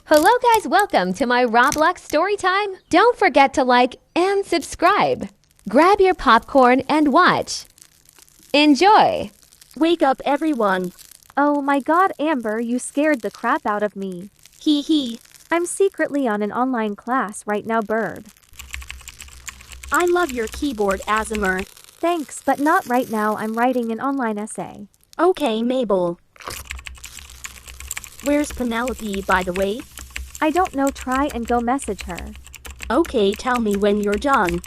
Hello guys, welcome to my Roblox story time. Don't forget to like and subscribe. Grab your popcorn and watch. Enjoy! Wake up, everyone. Oh my god, Amber, you scared the crap out of me. Hee hee. I'm secretly on an online class right now, Bird. I love your keyboard, Azimer. Thanks, but not right now. I'm writing an online essay. Okay, Mabel. Where's Penelope, by the way? I don't know, try and go message her. Okay, tell me when you're done.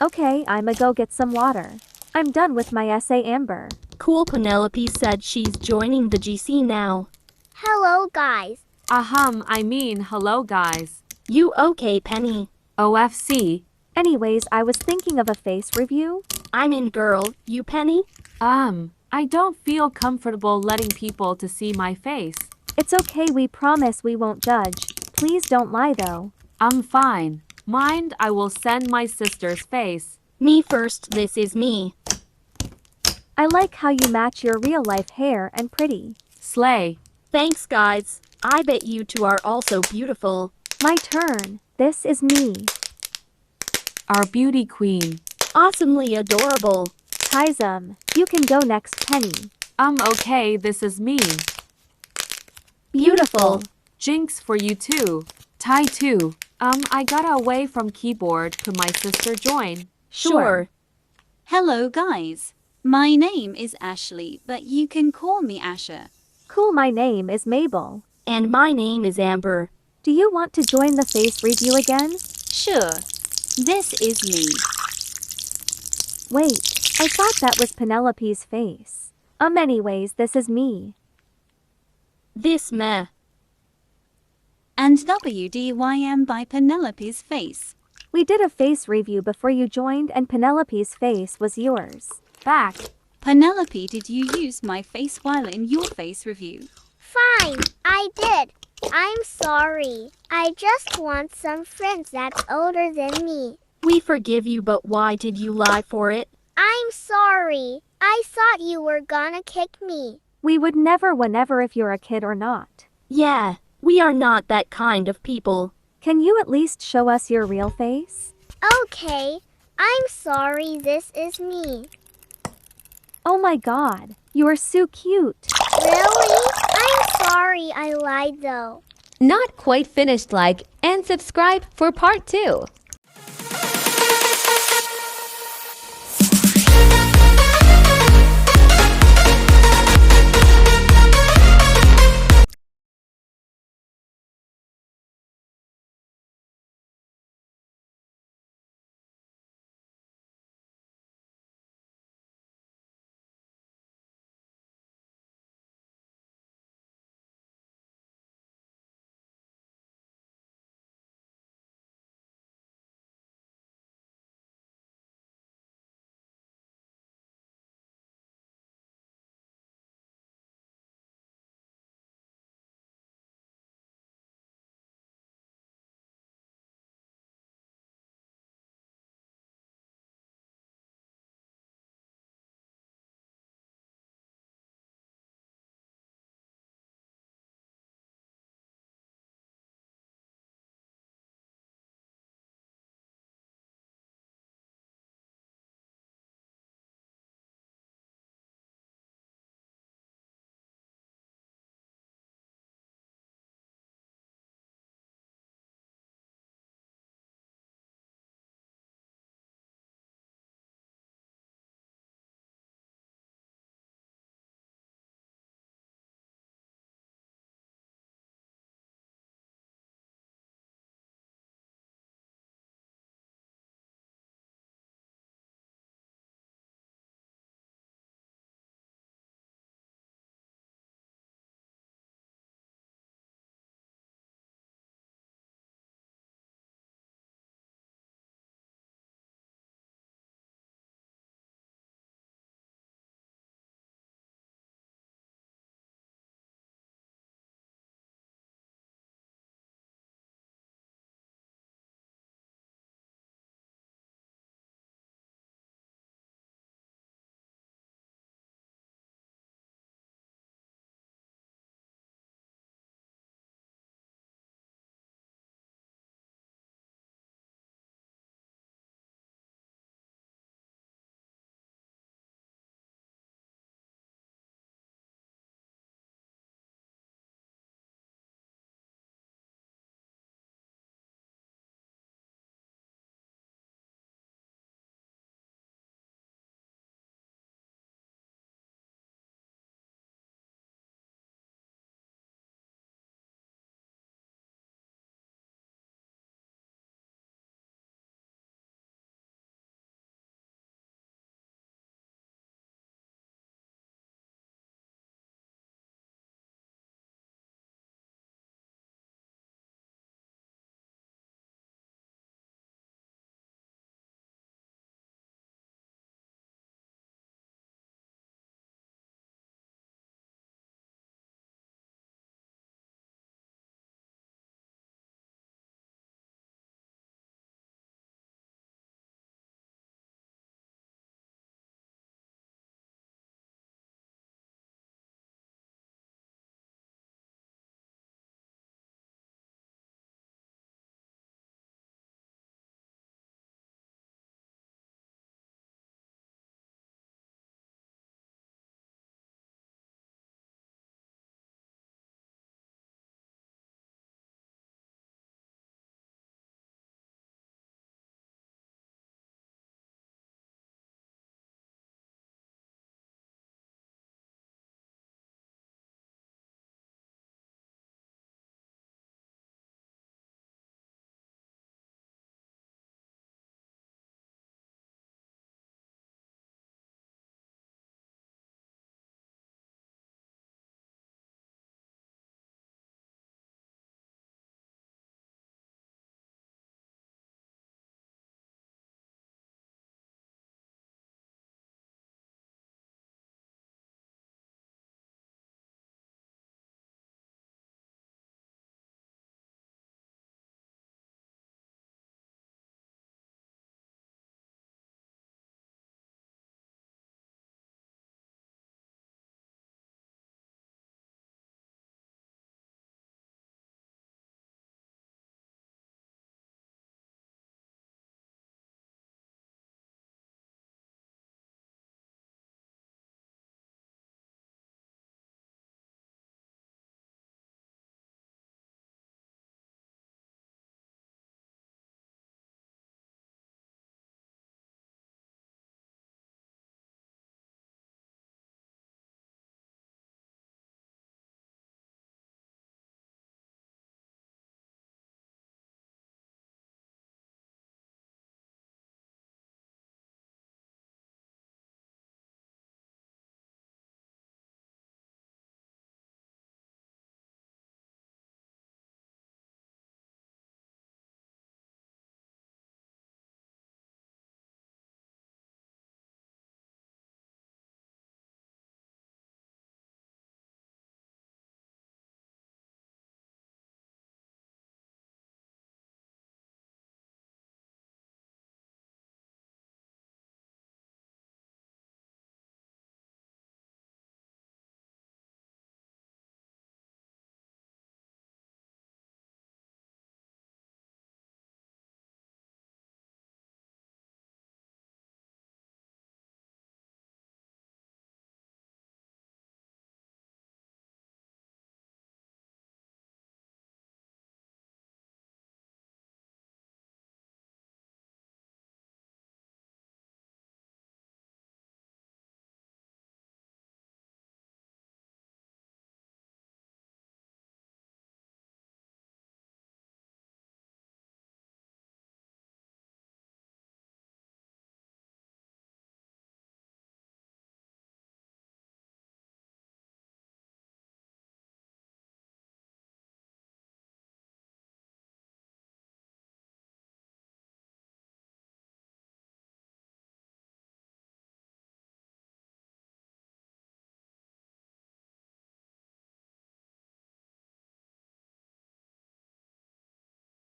Okay, I'ma go get some water. I'm done with my essay, Amber. Cool, Penelope said she's joining the GC now. Hello, guys. Hello guys. You okay, Penny? OFC. Anyways, I was thinking of a face review. I'm in, girl. You, Penny? I don't feel comfortable letting people to see my face. It's okay, we promise we won't judge. Please don't lie though. I'm fine. Mind, I will send my sister's face. Me first, this is me. I like how you match your real life hair and pretty. Slay. Thanks, guys. I bet you two are also beautiful. My turn. This is me. Our beauty queen. Awesomely adorable. Kysum, you can go next, Penny. Okay, this is me. Beautiful. Jinx for you too. Ty too. I got away from keyboard. Could my sister join? Sure. Hello guys, my name is Ashley, but you can call me Asher. Cool, my name is Mabel. And my name is Amber. Do you want to join the face review again? Sure, this is me. Wait, I thought that was Penelope's face. Anyways, this is me. This meh. And WDYM by Penelope's face. We did a face review before you joined and Penelope's face was yours. Back. Penelope, did you use my face while in your face review? Fine, I did. I'm sorry. I just want some friends that's older than me. We forgive you, but why did you lie for it? I'm sorry. I thought you were gonna kick me. We would never whenever if you're a kid or not. Yeah, we are not that kind of people. Can you at least show us your real face? Okay, I'm sorry, this is me. Oh my god, you are so cute. Really? I'm sorry I lied though. Not quite finished, like and subscribe for part 2.